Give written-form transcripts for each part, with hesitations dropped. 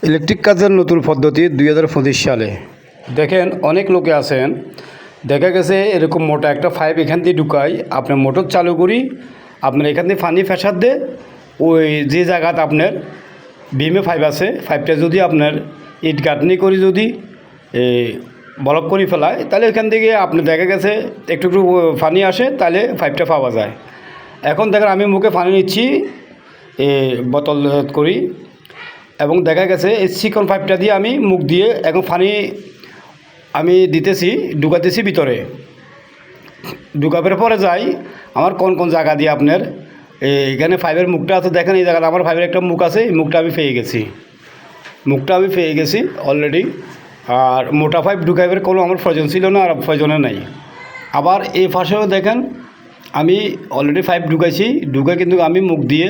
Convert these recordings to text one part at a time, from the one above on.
Electric কাজের নতুন পদ্ধতি 2025 সালে দেখেন অনেক লোকে আছেন, দেখা গেছে এরকম মোটা একটা পাইপ এখান দিয়ে ঢুকাই, আপনার মোটর চালু করি, আপনার এখান দিয়ে পানি ফেসার দে ওই যে জায়গাতে আপনার বিমে পাইপ আছে, পাইপটা যদি আপনার ইট গাঁথনি করি যদি ব্লক করে ফেলায়, তাহলে এখান থেকে আপনার দেখা গেছে একটু একটু পানি আসে, তাহলে পাইপটা পাওয়া যায়। এখন দেখেন আমি মুখে পানি নিচ্ছি বোতল করি, এবং দেখা গেছে এই চিকন পাইপটা দিয়ে আমি মুখ দিয়ে এখন পানি আমি দিতেছি, ঢুকাতেছি ভিতরে, ঢুকাবার পরে যাই আমার কোন কোন জায়গা দিয়ে আপনার এখানে পাইপের মুখটা আছে, দেখেন এই জায়গাটা আমার পাইপের একটা মুখ আছে, এই মুখটা আমি পেয়ে গেছি অলরেডি। আর মোটা পাইপ ঢুকাইবার কোনো আমার প্রয়োজন ছিল না, আর প্রয়োজনে নাই। আবার এই পাশেও দেখেন আমি অলরেডি পাইপ ঢুকাইছি, ঢুকে কিন্তু আমি মুখ দিয়ে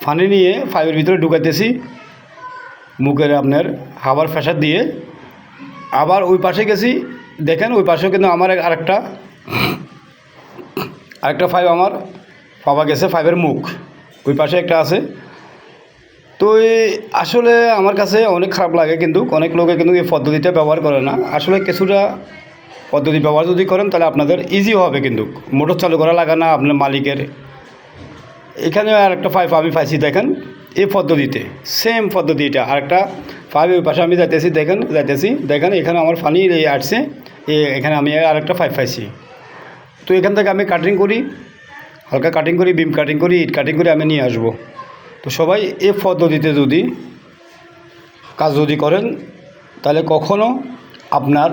পানি নিয়ে পাইপের ভিতরে ঢুকাইতেছি মুখের আপনার হাওয়ার প্রেসার দিয়ে। আবার ওই পাশে গেছি, দেখেন ওই পাশেও কিন্তু আমার আরেকটা পাইপ আমার পাওয়া গেছে, পাইপের মুখ ওই পাশে একটা আছে। তো আসলে আমার কাছে অনেক খারাপ লাগে, কিন্তু অনেক লোকে কিন্তু এই পদ্ধতিটা ব্যবহার করে না। আসলে কিছুটা পদ্ধতি ব্যবহার যদি করেন তাহলে আপনাদের ইজি হবে, কিন্তু মোটর চালু করা লাগে না আপনার মালিকের। এখানে আরেকটা পাইপ আমি পাইছি, দেখেন এই পদ্ধতিতে সেম পদ্ধতি, এটা আরেকটা পাইপ ওই পাশে আমি দেখেন এখানে আমার পানি আসছে, এখানে আমি আরেকটা পাইপ পাইছি। তো এখান থেকে আমি কাটিং করি, হালকা কাটিং করি, বিম কাটিং করি, ইট কাটিং করে আমি নিয়ে আসবো। তো সবাই এই পদ্ধতিতে যদি কাজ করেন তাহলে কখনও আপনার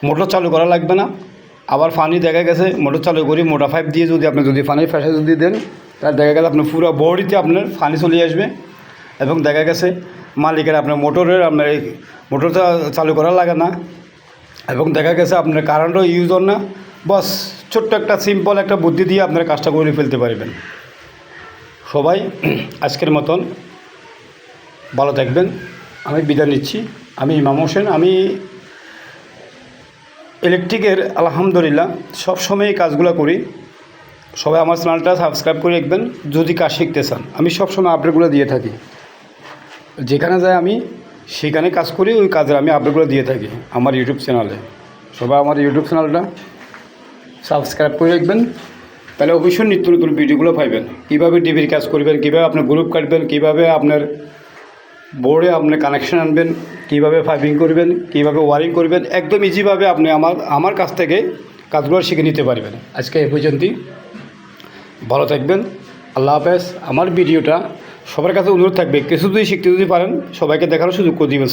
মোটর চালু করা লাগবে না। আবার পানি দেখা গেছে মোটর চালু করি মোটা পাইপ দিয়ে যদি আপনি পানির ফ্যাসে যদি দেন, তাহলে দেখা গেছে আপনার পুরো বডিতে আপনার পানি চলে আসবে, এবং দেখা গেছে মালিকের আপনার আপনার এই মোটরটা চালু করা লাগে না, এবং দেখা গেছে আপনার কারেন্টও ইউজ হন না। বস ছোট্ট একটা সিম্পল একটা বুদ্ধি দিয়ে আপনার কাজটা করে ফেলতে পারবেন। সবাই আজকের মতন ভালো থাকবেন, আমি বিদায় নিচ্ছি। আমি ইমাম হোসেন, আমি ইলেকট্রিকের আলহামদুলিল্লাহ সবসময় এই কাজগুলো করি। সবাই আমার চ্যানেলটা সাবস্ক্রাইব করে রাখবেন যদি কাজ শিখতে চান। আমি সবসময় আপডেটগুলো দিয়ে থাকি, যেখানে যাই আমি সেখানে কাজ করি, ওই কাজের আমি আপডেটগুলো দিয়ে থাকি আমার ইউটিউব চ্যানেলে। সবাই আমার ইউটিউব চ্যানেলটা সাবস্ক্রাইব করে রাখবেন, তাহলে অবশ্যই নিত্য নতুন ভিডিওগুলো পাইবেন। কীভাবে টিভির কাজ করবেন, কীভাবে আপনার গ্রুপ কাটবেন, কীভাবে আপনার বোর্ডে আপনি কানেকশন আনবেন, কীভাবে পাইপিং করবেন, কীভাবে ওয়ারিং করবেন, একদম ইজিভাবে আপনি আমার কাছ থেকে কাজগুলো শিখে নিতে পারবেন। আজকে এ পর্যন্তই, ভালো থাকবেন, আল্লাহ হাফেজ। আমার ভিডিওটা সবার কাছে অনুরোধ থাকবে, কিছু যদি শিখতে যদি পারেন সবাইকে দেখানোর সুযোগ করে দিবেন।